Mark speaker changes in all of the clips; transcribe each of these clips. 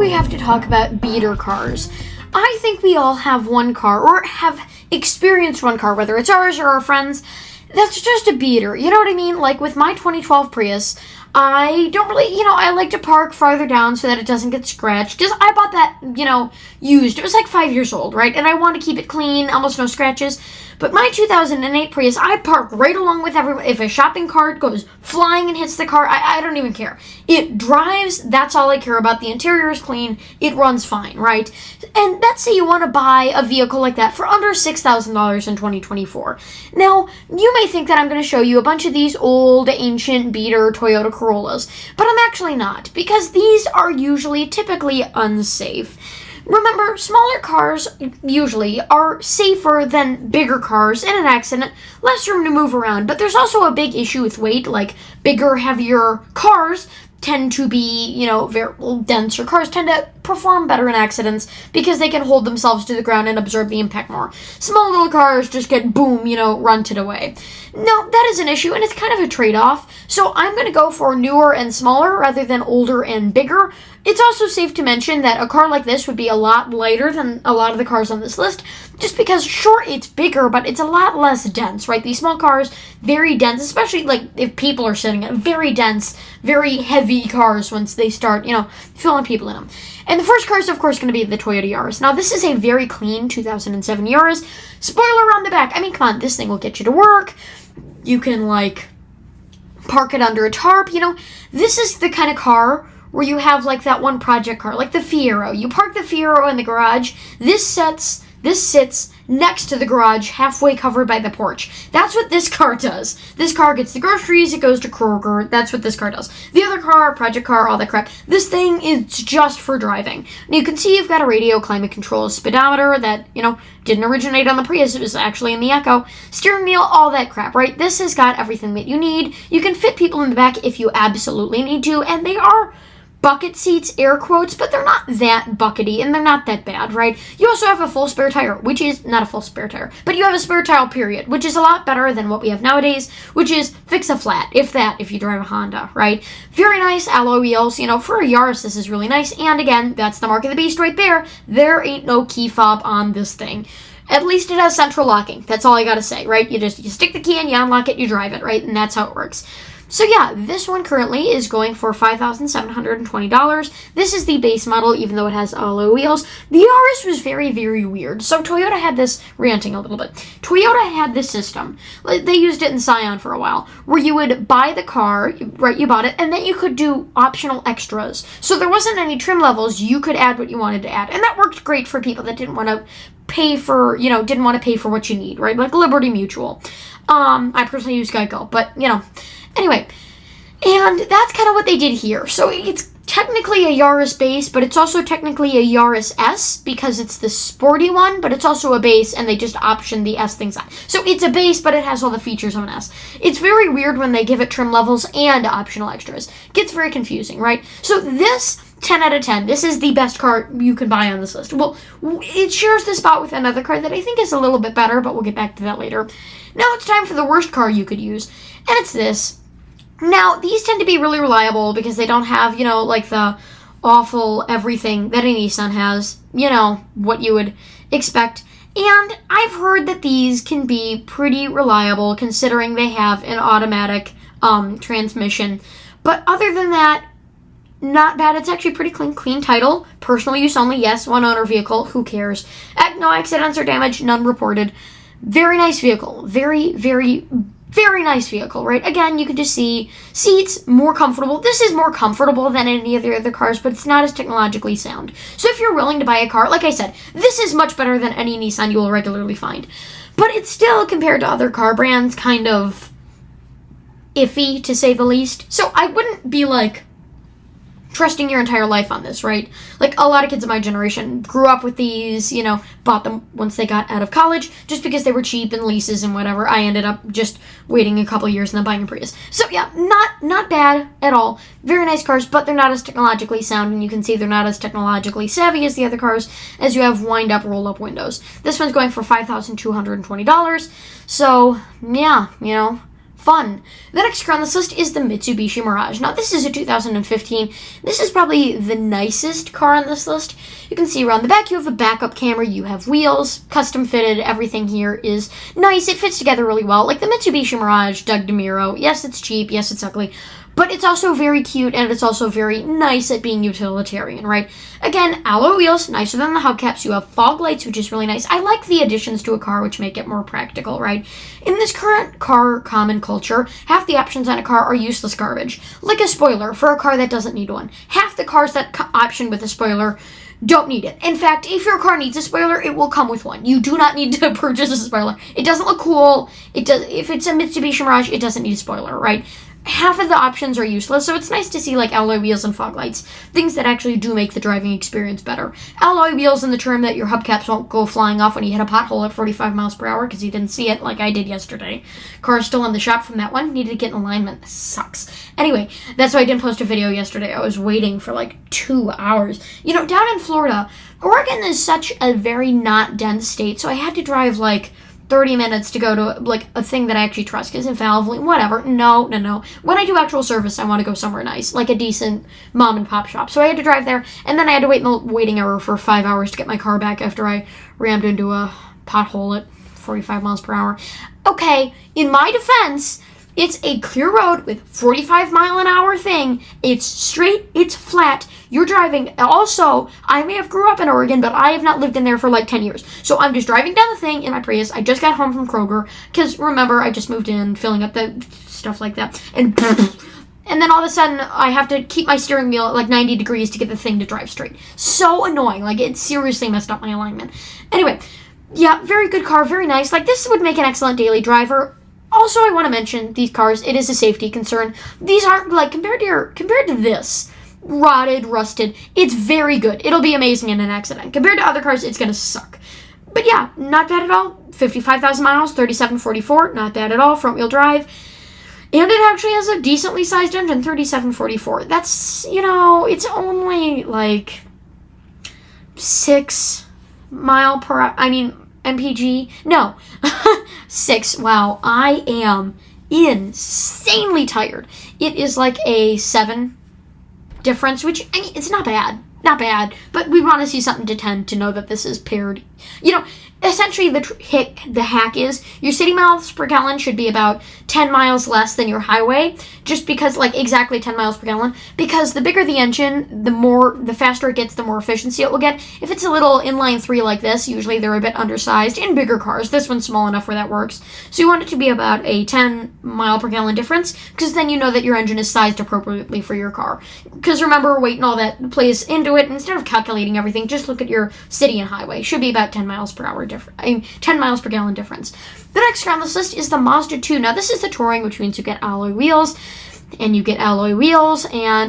Speaker 1: we have to talk about beater cars. I think we all have one car, or have experienced one car, whether it's ours or our friends, that's just a beater. You know what I mean? Like with my 2012 Prius, I don't really, I like to park farther down so that it doesn't get scratched. Because I bought that, used. It was like 5 years old, right? And I want to keep it clean, almost no scratches. But my 2008 Prius, I park right along with everyone. If a shopping cart goes flying and hits the car, I don't even care. It drives, that's all I care about. The interior is clean, it runs fine, right? And let's say you want to buy a vehicle like that for under $6,000 in 2024. Now, you may think that I'm going to show you a bunch of these old, ancient, beater Toyota Corollas, but I'm actually not, because these are typically unsafe. Remember, smaller cars usually are safer than bigger cars in an accident, less room to move around, but there's also a big issue with weight. Like bigger, heavier cars tend to be, very denser cars tend to perform better in accidents because they can hold themselves to the ground and absorb the impact more. Small little cars just get boom, runted away. Now, that is an issue, and it's kind of a trade-off. So I'm going to go for newer and smaller rather than older and bigger. It's also safe to mention that a car like this would be a lot lighter than a lot of the cars on this list, just because, sure, it's bigger, but it's a lot less dense, right? These small cars, very dense, especially, like, if people are sitting in very dense, very heavy cars once they start, filling people in them. And the first car is, of course, going to be the Toyota Yaris. Now, this is a very clean 2007 Yaris. Spoiler on the back. I mean, come on, this thing will get you to work. You can, park it under a tarp, This is the kind of car where you have, that one project car, like the Fiero. You park the Fiero in the garage. This sits next to the garage, halfway covered by the porch. That's what this car does. This car gets the groceries, it goes to Kroger. That's what this car does. The other car, project car, all that crap, this thing is just for driving. And you can see you've got a radio, climate control, speedometer that, didn't originate on the Prius. It was actually in the Echo. Steering wheel, all that crap, right? This has got everything that you need. You can fit people in the back if you absolutely need to, and they are bucket seats, air quotes, but they're not that buckety, and they're not that bad, right? You also have a full spare tire, which is not a full spare tire, but you have a spare tire, period, which is a lot better than what we have nowadays, which is fix a flat, if you drive a Honda, right? Very nice alloy wheels, for a Yaris, this is really nice, and again, that's the mark of the beast right there. There ain't no key fob on this thing. At least it has central locking. That's all I gotta say, right? You stick the key in, you unlock it, you drive it, right? And that's how it works. So yeah, this one currently is going for $5,720. This is the base model, even though it has alloy wheels. The Yaris was very, very weird. So Toyota had this, ranting a little bit, Toyota had this system, they used it in Scion for a while, where you would buy the car, right, you bought it, and then you could do optional extras. So there wasn't any trim levels, you could add what you wanted to add. And that worked great for people that didn't want to pay for, didn't want to pay for what you need, right? Like Liberty Mutual. I personally use Geico, but, anyway, and that's kind of what they did here. So it's technically a Yaris base, but it's also technically a Yaris S because it's the sporty one, but it's also a base, and they just optioned the S things on. So it's a base, but it has all the features of an S. It's very weird when they give it trim levels and optional extras. It gets very confusing, right? So this 10 out of 10. This is the best car you can buy on this list. Well, it shares the spot with another car that I think is a little bit better, but we'll get back to that later. Now it's time for the worst car you could use, and it's this. Now, these tend to be really reliable because they don't have, the awful everything that a Nissan has, what you would expect. And I've heard that these can be pretty reliable considering they have an automatic transmission. But other than that, not bad. It's actually pretty clean title. Personal use only, yes, one owner vehicle, who cares? No accidents or damage, none reported. Very nice vehicle. Very, very, very nice vehicle, right? Again, you can just see seats, more comfortable. This is more comfortable than any of the other cars, but it's not as technologically sound. So if you're willing to buy a car, like I said, this is much better than any Nissan you will regularly find. But it's still, compared to other car brands, kind of iffy, to say the least. So I wouldn't be, trusting your entire life on this, right? Like, a lot of kids of my generation grew up with these, bought them once they got out of college, just because they were cheap and leases and whatever. I ended up just waiting a couple years and then buying a Prius. So yeah, not bad at all. Very nice cars, but they're not as technologically sound, and you can see they're not as technologically savvy as the other cars, as you have wind-up, roll-up windows. This one's going for $5,220. So, yeah, Fun. The next car on this list is the Mitsubishi Mirage. Now, this is a 2015. This is probably the nicest car on this list. You can see around the back, you have a backup camera, you have wheels, custom fitted, everything here is nice. It fits together really well. Like the Mitsubishi Mirage, Doug DeMuro. Yes, it's cheap. Yes, it's ugly. But it's also very cute, and it's also very nice at being utilitarian, right? Again, alloy wheels, nicer than the hubcaps. You have fog lights, which is really nice. I like the additions to a car, which make it more practical, right? In this current car common culture, half the options on a car are useless garbage. Like a spoiler for a car that doesn't need one. Half the cars that option with a spoiler don't need it. In fact, if your car needs a spoiler, it will come with one. You do not need to purchase a spoiler. It doesn't look cool. If it's a Mitsubishi Mirage, it doesn't need a spoiler, right? Half of the options are useless, so it's nice to see like alloy wheels and fog lights, things that actually do make the driving experience better. Alloy wheels in the term that your hubcaps won't go flying off when you hit a pothole at 45 miles per hour because you didn't see it like I did yesterday. Car's still in the shop from that one. Needed to get in alignment. This sucks. Anyway, that's why I didn't post a video yesterday. I was waiting for like 2 hours. You know, down in Florida, Oregon is such a very not dense state, so I had to drive like 30 minutes to go to, like, a thing that I actually trust, because infallibly, whatever, no. When I do actual service, I want to go somewhere nice, like a decent mom and pop shop. So I had to drive there, and then I had to wait in the waiting area for 5 hours to get my car back after I rammed into a pothole at 45 miles per hour. Okay, in my defense, it's a clear road with 45 mile an hour thing. It's straight, it's flat. You're driving. Also, I may have grew up in Oregon, but I have not lived in there for like 10 years. So I'm just driving down the thing in my Prius. I just got home from Kroger because remember, I just moved in, filling up the stuff like that. And then all of a sudden, I have to keep my steering wheel at like 90 degrees to get the thing to drive straight. So annoying. Like, it seriously messed up my alignment. Anyway, yeah, very good car, very nice. Like, this would make an excellent daily driver. Also, I want to mention these cars. It is a safety concern. These aren't like compared to this rotted, rusted. It's very good. It'll be amazing in an accident. Compared to other cars, it's gonna suck. But yeah, not bad at all. 55,000 miles, 3744, not bad at all. Front wheel drive, and it actually has a decently sized engine, 3744. That's, you know, it's only like 6 mile per hour. I mean, MPG? No. 6. Wow, I am insanely tired. It is like a 7 difference, which, I mean, it's not bad. Not bad. But we want to see something to 10 to know that this is paired. You know, essentially the hack is your city miles per gallon should be about 10 miles less than your highway, just because, like, exactly 10 miles per gallon, because the bigger the engine, the faster it gets, the more efficiency it will get. If it's a little inline 3 like this, usually they're a bit undersized in bigger cars. This one's small enough where that works. So you want it to be about a 10 mile per gallon difference, because then you know that your engine is sized appropriately for your car. Because remember, weight and all that plays into it. Instead of calculating everything, just look at your city and highway. Should be about 10 miles per hour 10 miles per gallon difference. The next car on this list is the Mazda 2. Now, this is the Touring, which means you get alloy wheels, and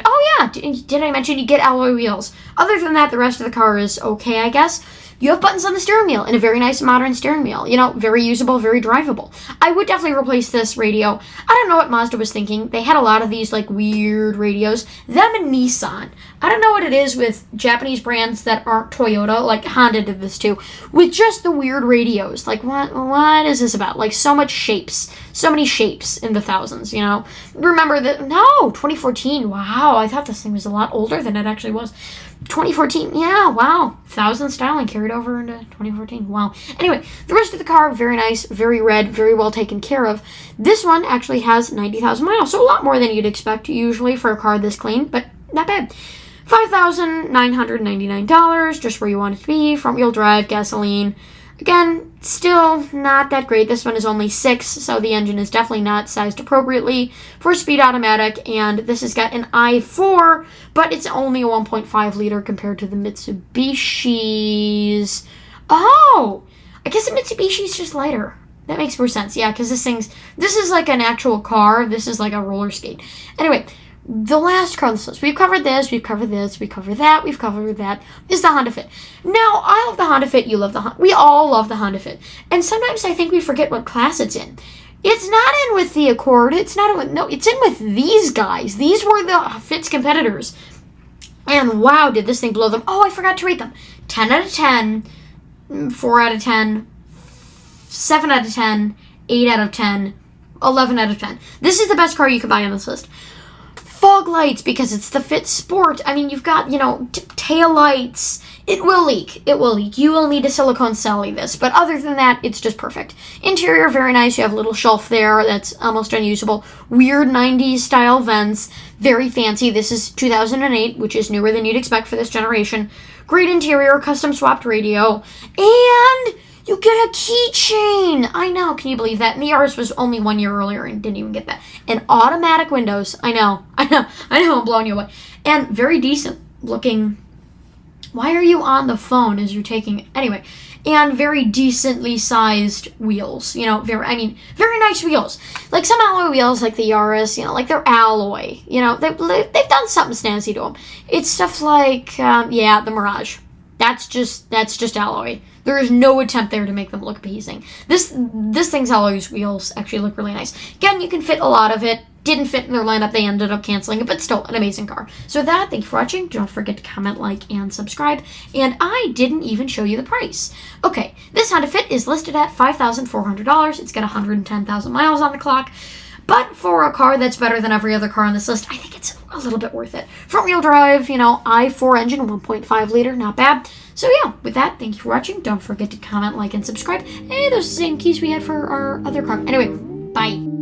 Speaker 1: oh yeah, did I mention you get alloy wheels? Other than that, the rest of the car is okay, I guess. You have buttons on the steering wheel and a very nice modern steering wheel. You know, very usable, very drivable. I would definitely replace this radio. I don't know what Mazda was thinking. They had a lot of these, like, weird radios. Them and Nissan. I don't know what it is with Japanese brands that aren't Toyota. Like, Honda did this too. With just the weird radios. Like, what is this about? Like, so many shapes in the thousands, you know? Remember that, no, 2014. Wow, I thought this thing was a lot older than it actually was. 2014, yeah, wow. 1000 styling carried over into 2014, wow. Anyway, the rest of the car, very nice, very red, very well taken care of. This one actually has 90,000 miles, so a lot more than you'd expect usually for a car this clean, but not bad. $5,999, just where you want it to be. Front wheel drive, gasoline. Again, still not that great. This one is only 6, so the engine is definitely not sized appropriately for speed automatic, and this has got an i4, but it's only a 1.5 liter compared to the Mitsubishi's. Oh! I guess the Mitsubishi's just lighter. That makes more sense, yeah, because this is like an actual car. This is like a roller skate. Anyway, the last car on this list, we've covered this, we've covered this, we've covered that, is the Honda Fit. Now, I love the Honda Fit, you love the Honda, we all love the Honda Fit. And sometimes I think we forget what class it's in. It's not in with the Accord, it's in with these guys. These were the Fit's competitors. And wow, did this thing blow them. Oh, I forgot to rate them. 10 out of 10, 4 out of 10, 7 out of 10, 8 out of 10, 11 out of 10. This is the best car you could buy on this list. Fog lights, because it's the Fit Sport. I mean, you've got, tail lights. It will leak. It will leak. You will need a silicone celly this. But other than that, it's just perfect. Interior, very nice. You have a little shelf there that's almost unusable. Weird 90s style vents. Very fancy. This is 2008, which is newer than you'd expect for this generation. Great interior, custom swapped radio. And you get a keychain. I know. Can you believe that? And the Yaris was only 1 year earlier and didn't even get that. And automatic windows. I know. I'm blowing you away. And very decent looking. Why are you on the phone as you're taking... Anyway. And very decently sized wheels. Very nice wheels. Like some alloy wheels, like the Yaris, like they're alloy. They've done something snazzy to them. It's stuff like, the Mirage. That's just alloy. There is no attempt there to make them look appeasing. This thing's alloy wheels actually look really nice. Again, you can fit a lot of it. Didn't fit in their lineup. They ended up canceling it, but still an amazing car. So with that, thank you for watching. Don't forget to comment, like, and subscribe. And I didn't even show you the price. Okay, this Honda Fit is listed at $5,400. It's got 110,000 miles on the clock. But for a car that's better than every other car on this list, I think it's a little bit worth it. Front-wheel drive, i4 engine, 1.5 liter, not bad. So yeah, with that, thank you for watching. Don't forget to comment, like, and subscribe. Hey, those are the same keys we had for our other car. Anyway, bye.